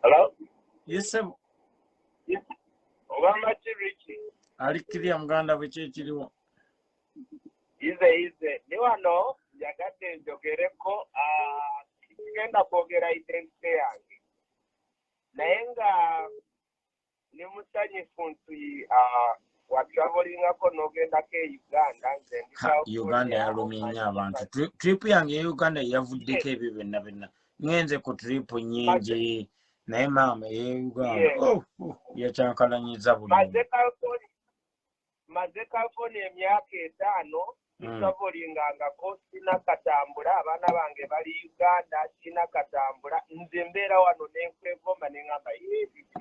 Hello? Yes, sir. Yes. Obama Richie. Alikiri muganda bwekiriwo. Ize. Niwano yakate njogereko kigenda kwogera identity yange. Nayenga ni musanyifu nti wa traveling ko nogenda ke Uganda nze Uganda yaluminya abantu. Trip yange ya Uganda yavuddeko ebyo byonna. Ngenze ku trip nyingi. Naye maama Uganda yakyankalanyiza bulungi. Maze California emyaka 5 travelinganga ko sina katambula abaana bange bali Uganda sina katambula nze mbeera wano nenkwevoma nengamba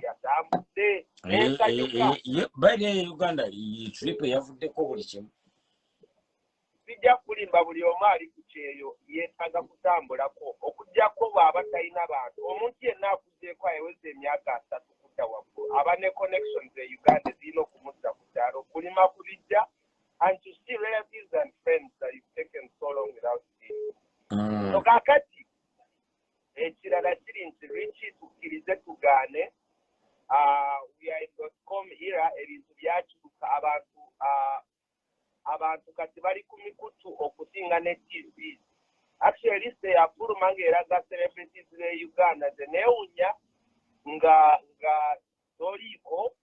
yatambudde bali Uganda trip yavuddeko buli kimu sijja kulimba buli omu ali ku kyeyo yeetaaga kutambulako okujjako bw'aba talina bantu omuntu yenna akuzzeeko ayeweza emyaka 3 kudda waggulu aba ne connections e Uganda zirina okumuzza ku kyalo kulima kubijja and to see relatives and friends that you've taken so long without seeing. So kakati ekirala kiri nti Richie tukkirize tugaane we are in .com era ebintu byakyuka abantu kati bali ku mikutu okusinga ne TV. Actually liste yafuluma ng'eraga celebrities be Uganda zeneewunya nga toliiko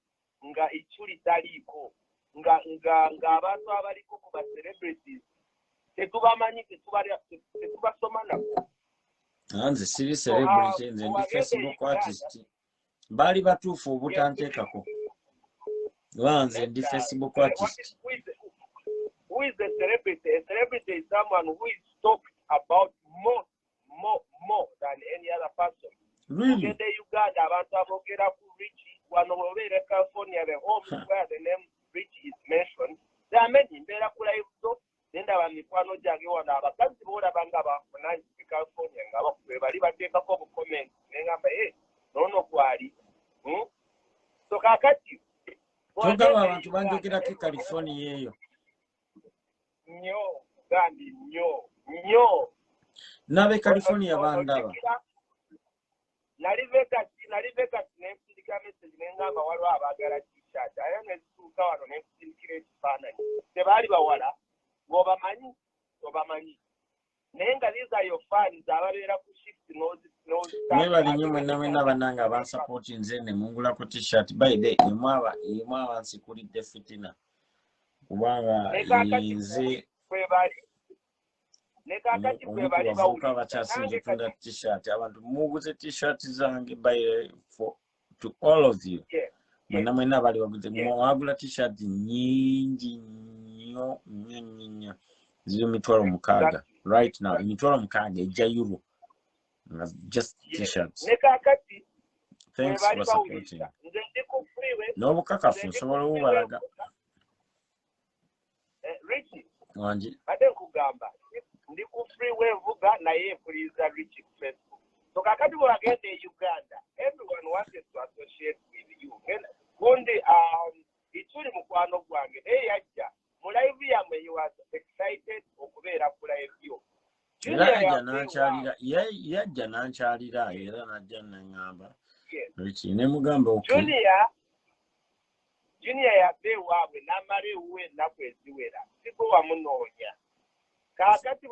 nga ichuli taliiko nga abantu abaliko ku ba celebrities tetubamanyi tetubasoma nabo. Nze siri celebrity nze ndi Facebook artist bali batuufu obutanteekako nze ndi Facebook artist. Who is a celebrity? A celebrity is someone who is talked about more than any other person. Really? In Uganda, abantu abogera ku Richie, wano wobere California, the home where the name Richie is mentioned. There are many. Mbera kula yuzo, nenda wa mikwano jange wana abakazi bola banga bafuna in California nga bakwe bali bateeka ko comment ngamba nono kwali. So kakati tugaba abantu banjogera ke California eyo. Nyo. Nabe California bandaba. Nali Vegas nempulika message nengamba waliwo abaagala t-shirt. Aye nezituuka wano nempulika ekifaananyi. Tebaali bawala, ng'obamanyi. Naye nga these are your fans ababeera ku shift mwebali nnyo mwenna bannange abansapoti nze ne mungulako t-shirt. By the emu abansikulidde fitina. Kubanga nze omuntu abakyasinze tunda t-shirt abantu muguze t-shirt zange to all of you mwenna bali waguze mwagula t-shirt nyingi nnyo ziri 6,000 right now 6,000 ejja euro just t-shirts. Thanks for supporting. N'obukakafu nsobola obubalaga. Richie, wangi ate nkugamba ndi ku freeway vuga naye mpuliriza Richie ku Facebook. So kakati bwagenda e Uganda, everyone wanted to associate with you. Gundi ichuli mukwano gwange naye yajja mu live yamwe you was excited okubeera ku live yo. Yajja nankyalira era najja naŋŋamba Richie ne mugamba okay. Junior yabbe waabwe n'amala ewuwe ennaku eziwera siko wamunoonya kaakati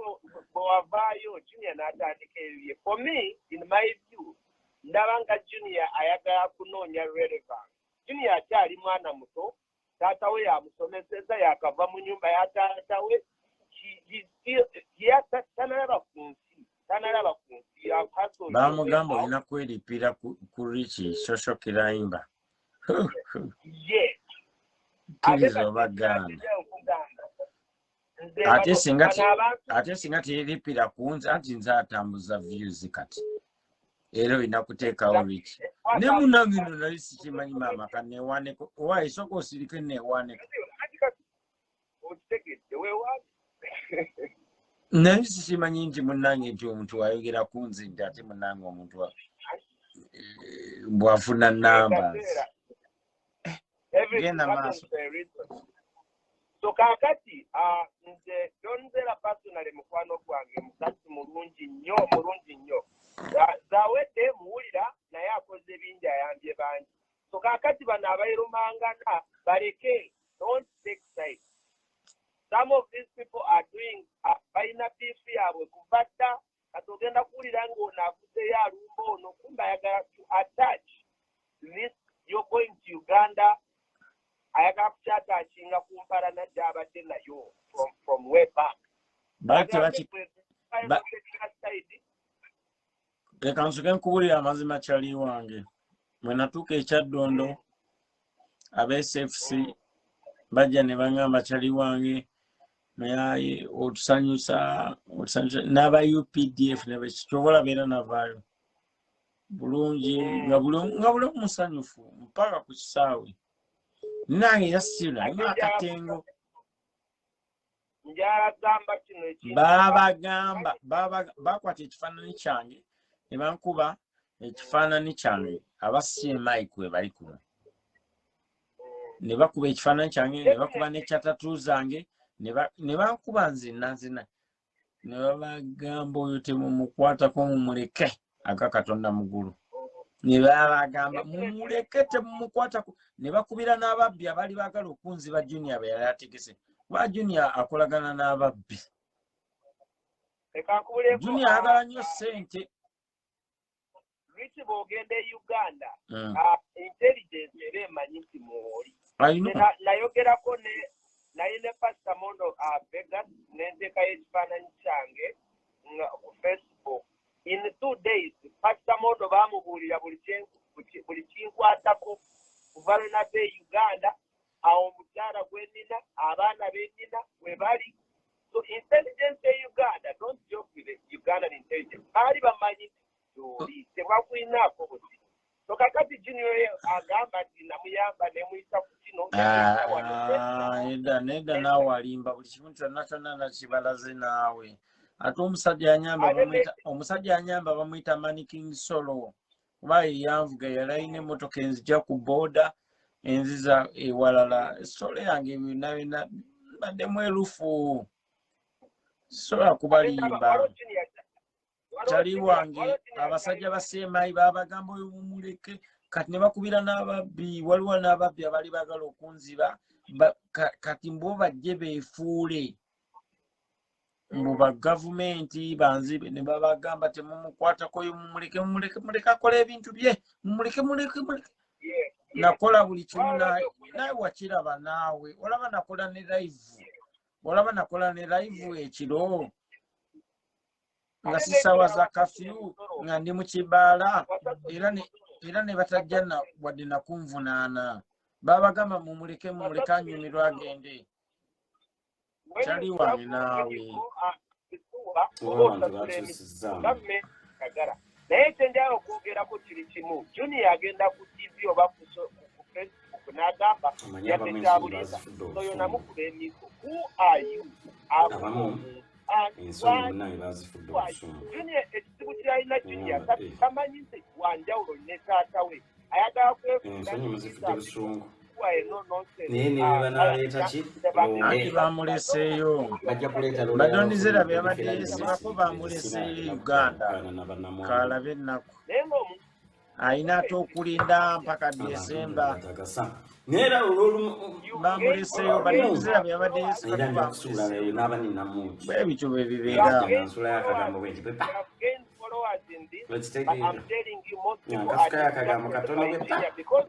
bwewavaayo Junior n'atandika ebye. For me in my view ndaba nga Junior ayagala kunoonya relevant. Junior akyali mwana muto taata we yamusomeseza yakava mu nyumba ya taata we tanalaba ku nsi bamugamba olina kweripira ku Richie social kirimba. Kiriza baganda ate singa teripira kunze anti nze atambuza views kati era olina kuteekawo Richie ne munange no nali sikimanyi maama kanewaneko owaye soka osirike newaneko nali sikimanyi nti munange nti omuntu wayogera kunze nti ate munange omuntu bwafuna numbers. Genda maaso. So kakati nze donzera personally mukwano gwange mukazi mulungi nnyo zawedde muwulira naye akoze kakati bano abairumangana baleke, don't take sides. Some of these people are doing balina beefu yaabwe kubatta kati ogenda kuwulira ng'ono akuzeyo alumba ono kumbe ayagala to attach this. You're going to Uganda, ayagala kukyatakinga ku mpalana gy'abadde nayo from way back. Leka nsoke nkubuulira amazima kyali wange bwe natuuka ekyaddondo aba SFC bajja ne baŋŋamba kyali wange naye otusanyusa n'aba UPDF ne bekitobola beera navaayo bulungi nga buli musanyufu mpaka ku kisaawe nange yasira ng'akatengo babagamba bakwata ekifaananyi kyange ne bankuba ekifaananyi kyange aba CMI kwe bali kuno ne bakuba ekifaananyi kyange ne bakuba n'ekyatatu zange ne bankuba nzina ne babagamba oyo temumukwatako mumuleke aka Katonda mugulu ne babagamba mumuleke temumukwatako ne bakubira n'ababbi abali baagala okunziba Junior be yali ategese kuba Junior akolagana n'ababbi. Junior ayagala nnyo ssente. Richie bw'ogenda e Uganda intelligence era emanyi nti muwoli nayogerako naye ne Pastor Mondo Vegas nenteekayo ekifaananyi kyange ku Facebook. In 2 days Pastor Mondo baamubuulira buli kinkwatako kuva lwe nava e Uganda awo omukyala gwe nnina abaana be nnina we bali. So intelligence e Uganda, don't joke with the Ugandan intelligence. Baali bamanyi tebwakwinaako buti. So kakati Junior agamba nti namuyamba nemuyita ku kino nedda naawe alimba buli kimu kyonna nakibalaze naawe ate omusajja anyamba bamuyita Money King Solo kuba yeyanvuga yali alina emmotoka enzija ku booda enziza ewalala. Solo yange byonna baddemu erufu sobola kubalimba kyali wange. Abasajja ba CMI babagamba oyo mumuleke kati ne bakubira n'ababbi. Waliwo n'ababbi abali baagala okunziba kati mbo bajje beefuule mbu ba gavumenti banzibe ne babagamba temumukwatako oyo mumuleke akole ebintu bye mumuleke. Nakola buli kimu naye wakiraba naawe olaba nakola ne live ekiro nga si ssaawa za kafyu nga ndi mu kibaala era ne batajja wadde nakunvunaana. Babagamba mumuleke anyumirwa agende. Kyali wange naawe naye kyenjala okwogerako kiri kimu. Junior agenda ku TV oba ku Facebook n'agamba yatekyabuliza oyo namukuba emiko. Who are you? Junior ekizibu kyalina Junior tamanyi nti wanjawulo ne taata we ayagala anti bamuleseeyo badonizera byabadde sibako bamuleseeyo Uganda kalabe ennaku ayina ate okulinda mpaka Desemba bamuleseeyo badonizera byabadde sibako bamuleseeyo bwebityo bwe bibeera. Because